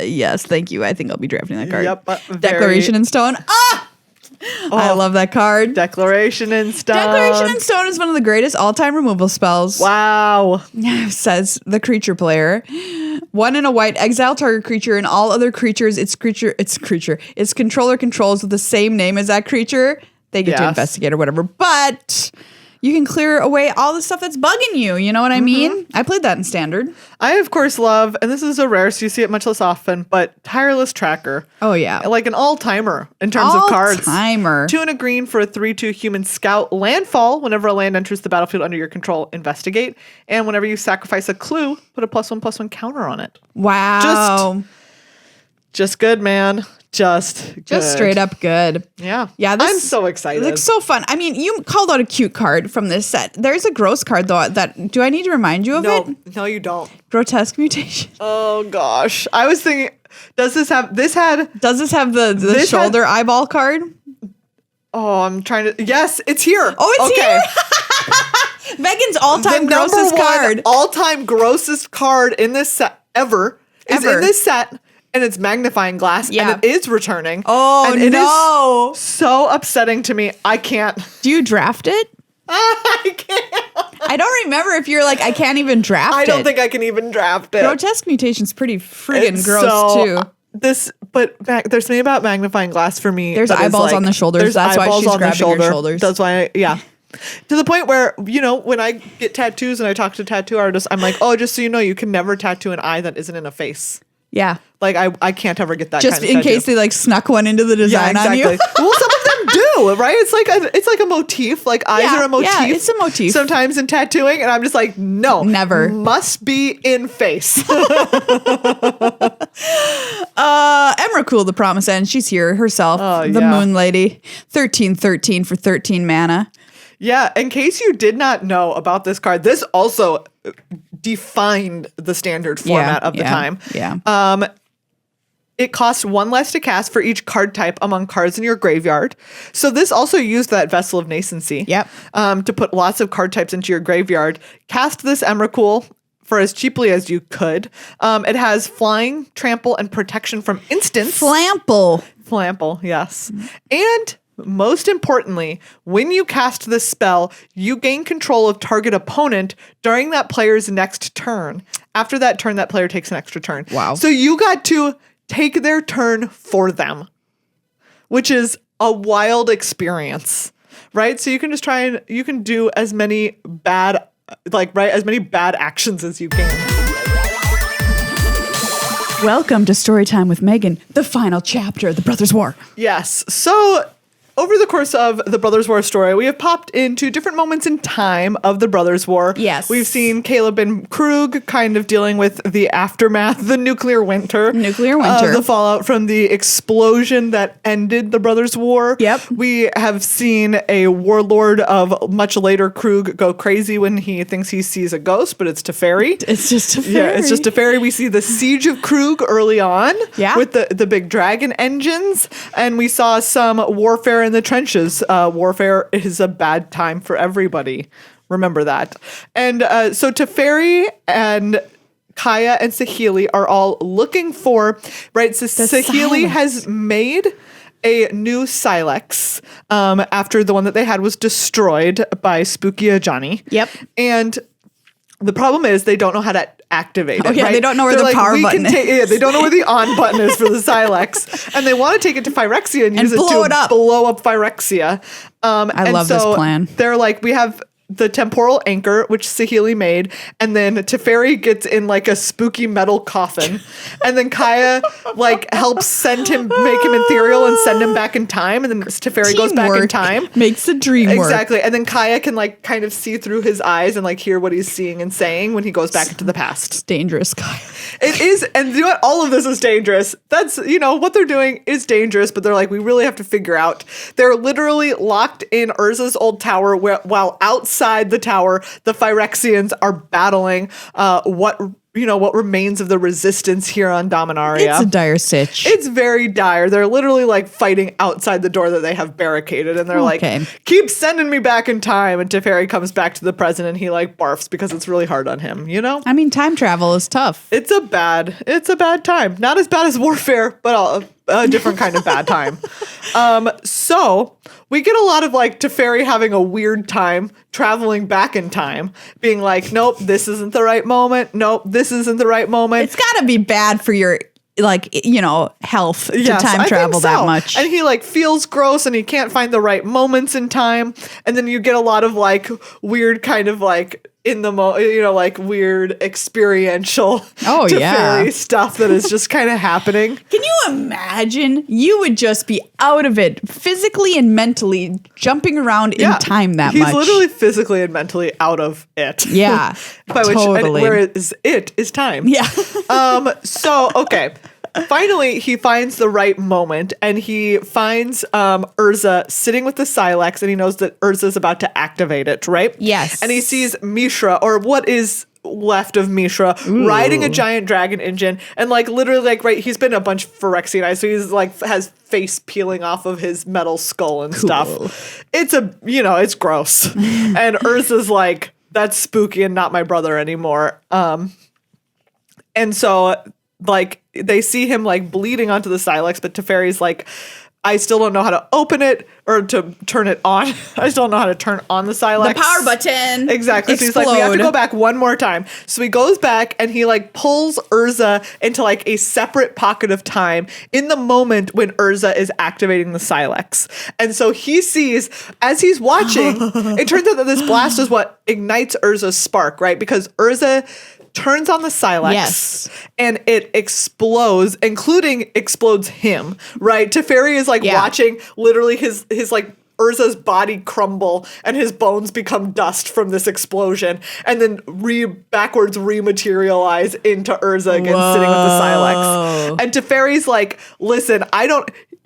Yes, thank you. I think I'll be drafting that card. Yep. Declaration in Stone. I love that card. Declaration in Stone. Declaration in Stone is one of the greatest all-time removal spells. Wow. Says the creature player. 1 and a white, exile target creature and all other creatures its controller controls with the same name as that creature. They get to investigate or whatever. But you can clear away all the stuff that's bugging you. You know what I mean? I played that in Standard. I, of course, love, and this is a rare, so you see it much less often, but Tireless Tracker. Oh, yeah. Like an all-timer in terms of cards. All-timer. 2 and a green for a 3/2 Human Scout. Landfall, whenever a land enters the battlefield under your control, investigate. And whenever you sacrifice a clue, put a +1/+1 counter on it. Wow. Just good, man. Just straight up good. Yeah. This, I'm so excited. It looks so fun. I mean, you called out a cute card from this set. There's a gross card, though, that... Do I need to remind you of it? No, you don't. Grotesque Mutation. Oh, gosh. I was thinking... Does this have the shoulder eyeball card? Oh, I'm trying to... Yes, it's here. Oh, it's here? Megan's all-time grossest card. All-time grossest card in this set ever. In this set... And it's magnifying glass, and it is returning. Oh, and it is so upsetting to me. I can't. Do you draft it? I can't. I don't remember if you're like, I can't even draft it. I don't think I can even draft it. Grotesque Mutation's pretty friggin' gross, too. There's something about magnifying glass for me. There's eyeballs on the shoulders. That's why she's grabbing your shoulders. That's why, To the point where, when I get tattoos and I talk to tattoo artists, I'm like, oh, just so you know, you can never tattoo an eye that isn't in a face. Yeah. Like, I can't ever get that just kind of in case they, like, snuck one into the design on you. Well, some of them do, right? It's like a motif. Like, eyes are a motif. Yeah, it's a motif. Sometimes in tattooing, and I'm just like, no. Never. Must be in face. Emrakul, the Promise End. She's here herself. The Moon Lady. 13/13 for 13 mana. Yeah, in case you did not know about this card, this also defined the Standard format of the time. Yeah. It costs 1 less to cast for each card type among cards in your graveyard. So this also used that Vessel of Nascency. Yep. To put lots of card types into your graveyard. Cast this Emrakul for as cheaply as you could. It has flying, trample, and protection from instants. Flample, yes. And... most importantly, when you cast this spell, you gain control of target opponent during that player's next turn. After that turn, that player takes an extra turn. Wow. So you got to take their turn for them, which is a wild experience, right? So you can just you can do as many bad actions as you can. Welcome to Storytime with Meghan, the final chapter of the Brothers' War. Yes. So... over the course of the Brothers War story, we have popped into different moments in time of the Brothers War. Yes. We've seen Caleb and Krug kind of dealing with the aftermath, the nuclear winter. The fallout from the explosion that ended the Brothers War. Yep. We have seen a warlord of much later Krug go crazy when he thinks he sees a ghost, but it's Teferi. It's just Teferi. Yeah, it's just Teferi. We see the siege of Krug early on with the big dragon engines, and we saw some warfare in the trenches. Warfare is a bad time for everybody. Remember that. And so Teferi and Kaya and Saheeli are all looking for, right? So Saheeli has made a new Silex after the one that they had was destroyed by Spooky Ajani. Yep. And the problem is they don't know how to activate it. Right? They don't know where the power button is. They don't know where the on button is for the Silex. And they want to take it to Phyrexia and use it to blow up Phyrexia. I love this plan. They're like, we have the temporal anchor, which Saheeli made, and then Teferi gets in like a spooky metal coffin, and then Kaya like helps make him ethereal and send him back in time, and then Teferi goes back in time. Makes the dream work. Exactly. And then Kaya can like kind of see through his eyes and like hear what he's seeing and saying when he goes back into the past. It's dangerous, Kaya. It is, and you know what? All of this is dangerous. That's, what they're doing is dangerous, but they're like, we really have to figure out. They're literally locked in Urza's old tower while outside the tower, the Phyrexians are battling what remains of the resistance here on Dominaria. It's a dire sitch. It's very dire. They're literally like fighting outside the door that they have barricaded, and they're like, keep sending me back in time. And Teferi comes back to the present and he like barfs because it's really hard on him, I mean, time travel is tough. It's a bad time. Not as bad as warfare, but a different kind of bad time. So we get a lot of like Teferi having a weird time traveling back in time, being like, nope, this isn't the right moment. Nope, this isn't the right moment. It's got to be bad for your health to time travel that much. And he like feels gross and he can't find the right moments in time. And then you get a lot of like weird kind of like in the like weird experiential Teferi stuff that is just kind of happening. Can you imagine? You would just be out of it physically and mentally, jumping around in time that much. He's literally physically and mentally out of it. Yeah, totally. Whereas it is time. Yeah. So, okay. Finally, he finds the right moment, and he finds Urza sitting with the Silex, and he knows that Urza's about to activate it, right? Yes. And he sees Mishra, or what is left of Mishra, riding a giant dragon engine, and like literally like he's been a bunch of Phyrexianized, so he's like has face peeling off of his metal skull and stuff. It's it's gross. And Urza's like, that's spooky and not my brother anymore. And so like they see him like bleeding onto the Silex, but Teferi's like, I still don't know how to open it or to turn it on. I still don't know how to turn on the Silex. The power button. Exactly. So he's like, we have to go back one more time. So he goes back and he like pulls Urza into like a separate pocket of time in the moment when Urza is activating the Silex. And so he sees, as he's watching, it turns out that this blast is what ignites Urza's spark, right? Because Urza turns on the Silex and it explodes, explodes him, right? Teferi is like watching literally his like Urza's body crumble and his bones become dust from this explosion, and then backwards rematerialize into Urza again, sitting with the Silex. And Teferi's like, listen,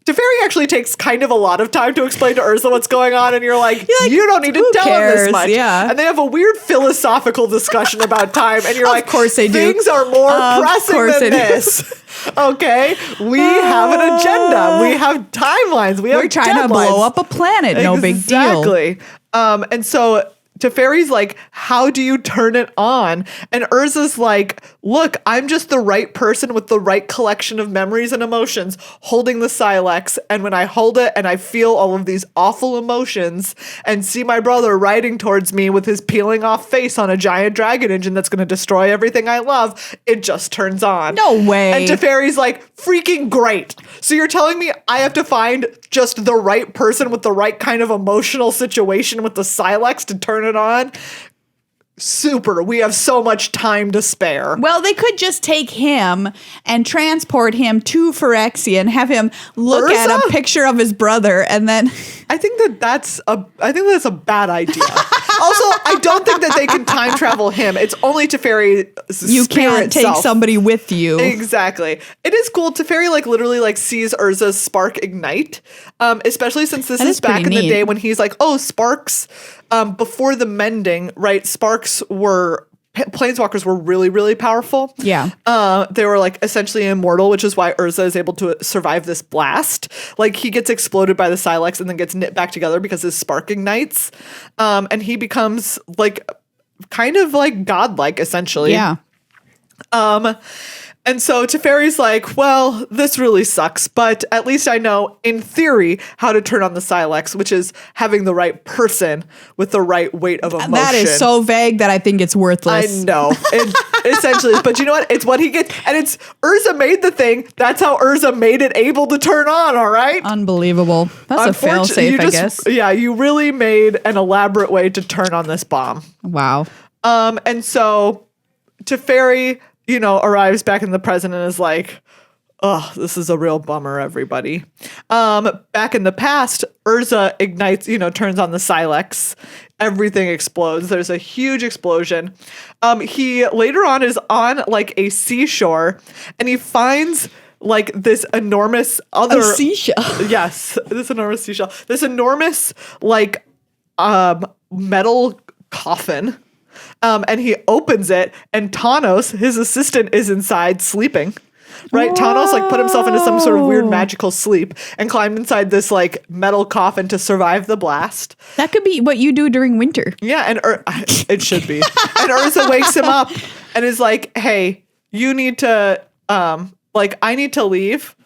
Teferi actually takes kind of a lot of time to explain to Urza what's going on, and you're like, you don't need to tell him this much. Yeah. And they have a weird philosophical discussion about time, and you're like, of course they do. Things are more pressing than this. Okay, we have an agenda. We have timelines. We're trying to blow up a planet. No big deal. Exactly. And so Teferi's like, how do you turn it on? And Urza's like, look, I'm just the right person with the right collection of memories and emotions holding the Silex. And when I hold it and I feel all of these awful emotions and see my brother riding towards me with his peeling off face on a giant dragon engine that's going to destroy everything I love, it just turns on. No way. And Teferi's like, freaking great. So you're telling me I have to find just the right person with the right kind of emotional situation with the Silex to turn it on? we have so much time to spare. Well, they could just take him and transport him to Phyrexia and have him look at a picture of his brother, and then I think that's a bad idea. Also, I don't think that they can time travel him. It's only Teferi's you can't take somebody with you. Exactly. It is cool. Teferi like literally like sees Urza's spark ignite, especially since this is back in the day when he's like, oh, sparks. Before the mending, right? Planeswalkers were really, really powerful. Yeah. They were like essentially immortal, which is why Urza is able to survive this blast. Like he gets exploded by the Sylex and then gets knit back together because his spark ignites. And he becomes like kind of like godlike essentially. Yeah. And so Teferi's like, well, this really sucks, but at least I know, in theory, how to turn on the Sylex, which is having the right person with the right weight of emotion. That is so vague that I think it's worthless. I know. It essentially is. But you know what? It's what he gets. And it's Urza made the thing. That's how Urza made it able to turn on, all right? Unbelievable. That's a fail-safe, I guess. Yeah, you really made an elaborate way to turn on this bomb. Wow. And so Teferi, arrives back in the present and is like, oh, this is a real bummer, everybody. Back in the past, Urza ignites, turns on the Sylex. Everything explodes. There's a huge explosion. He later on is on like a seashore and he finds like this enormous a seashell. Yes, this enormous seashell. This enormous like metal coffin. And he opens it, and Thanos, his assistant, is inside sleeping. Right? Whoa. Thanos like put himself into some sort of weird magical sleep and climbed inside this like metal coffin to survive the blast. That could be what you do during winter. Yeah, and it should be. And Urza wakes him up and is like, "Hey, you need to I need to leave.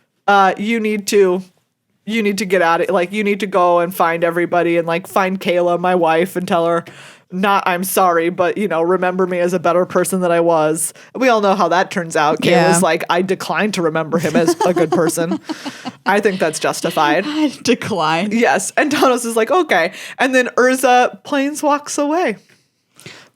You need to get out of like you need to go and find everybody and like find Kayla, my wife, and tell her." Not I'm sorry, but, remember me as a better person than I was. We all know how that turns out. Kayla's like, I decline to remember him as a good person. I think that's justified. I decline. Yes. And Thanos is like, okay. And then Urza planeswalks away.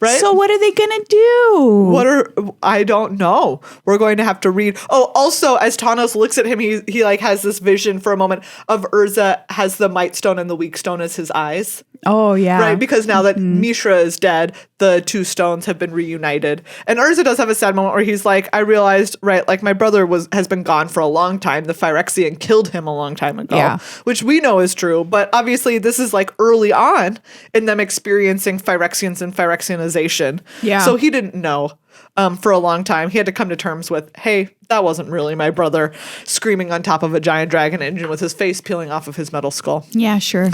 Right? So what are they going to do? I don't know. We're going to have to read. Oh, also, as Thanos looks at him, he like has this vision for a moment of Urza has the Might Stone and the Weak Stone as his eyes. Oh, yeah. Right? Because now that Mishra is dead, the two stones have been reunited. And Urza does have a sad moment where he's like, I realized, right, like my brother has been gone for a long time. The Phyrexian killed him a long time ago. Yeah. Which we know is true. But obviously this is like early on in them experiencing Phyrexians and Phyrexianization. Yeah. So he didn't know. For a long time, he had to come to terms with, hey, that wasn't really my brother screaming on top of a giant dragon engine with his face peeling off of his metal skull. Yeah, sure.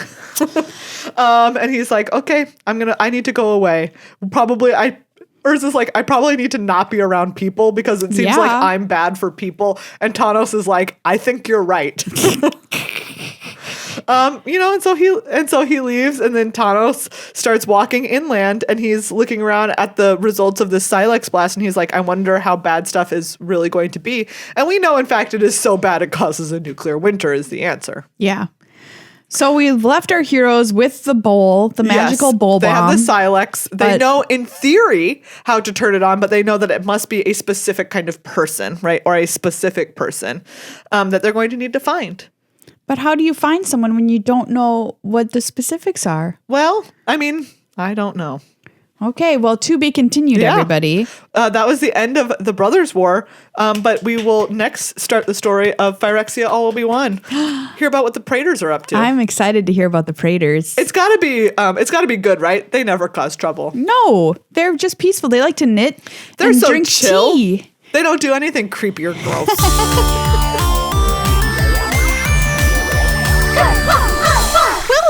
And he's like, okay, I need to go away. Urza's like, I probably need to not be around people because it seems like I'm bad for people. And Thanos is like, I think you're right. And so he leaves, and then Thanos starts walking inland, and he's looking around at the results of this Sylex blast, and he's like, I wonder how bad stuff is really going to be. And we know, in fact, it is so bad it causes a nuclear winter is the answer. Yeah. So we've left our heroes with the bowl, the magical bowl bomb. They have the Sylex. They know, in theory, how to turn it on, but they know that it must be a specific kind of person, right? Or a specific person that they're going to need to find. But how do you find someone when you don't know what the specifics are? Well, I don't know. Okay, well, to be continued, everybody. That was the end of the Brothers' War, but we will next start the story of Phyrexia All Will Be One. Hear about what the Praetors are up to. I'm excited to hear about the Praetors. It's gotta be good, right? They never cause trouble. No, they're just peaceful. They like to knit and so drink chill. Tea. They don't do anything creepy or gross.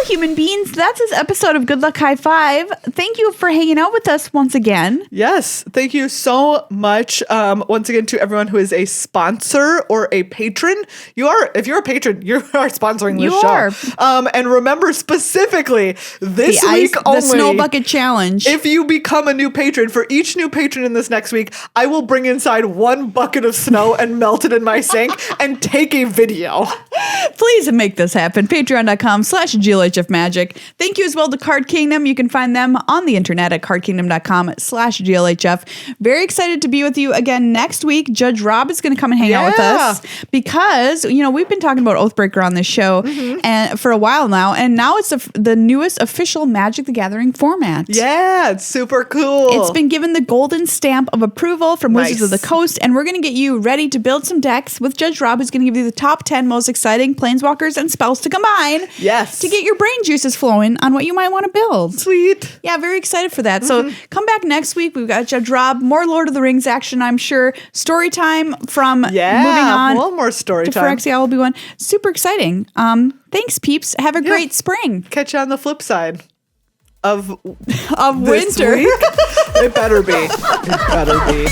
Human beings, that's this episode of Good Luck High Five. Thank you for hanging out with us once again. Yes, thank you so much once again to everyone who is a sponsor or a patron. If you're a patron, you are sponsoring this show. And remember specifically this week only, the Snow Bucket Challenge. If you become a new patron, for each new patron in this next week, I will bring inside 1 bucket of snow and melt it in my sink and take a video. Please make this happen. Patreon.com/GLHF of Magic. Thank you as well to Card Kingdom. You can find them on the internet at cardkingdom.com/GLHF. Very excited to be with you again next week. Judge Rob is going to come and hang out with us because, we've been talking about Oathbreaker on this show and for a while now, and now it's the newest official Magic the Gathering format. Yeah, it's super cool. It's been given the golden stamp of approval from Wizards of the Coast, and we're going to get you ready to build some decks with Judge Rob, who's going to give you the top 10 most exciting planeswalkers and spells to combine. Yes. To get your brain juices flowing on what you might want to build. Sweet. Yeah, very excited for that. So come back next week. We've got Judge Rob, more Lord of the Rings action, I'm sure. Story time from moving on. One more story to time. Phyrexia will be one. Super exciting. Thanks, peeps. Have a great spring. Catch you on the flip side of winter. It better be. It better be.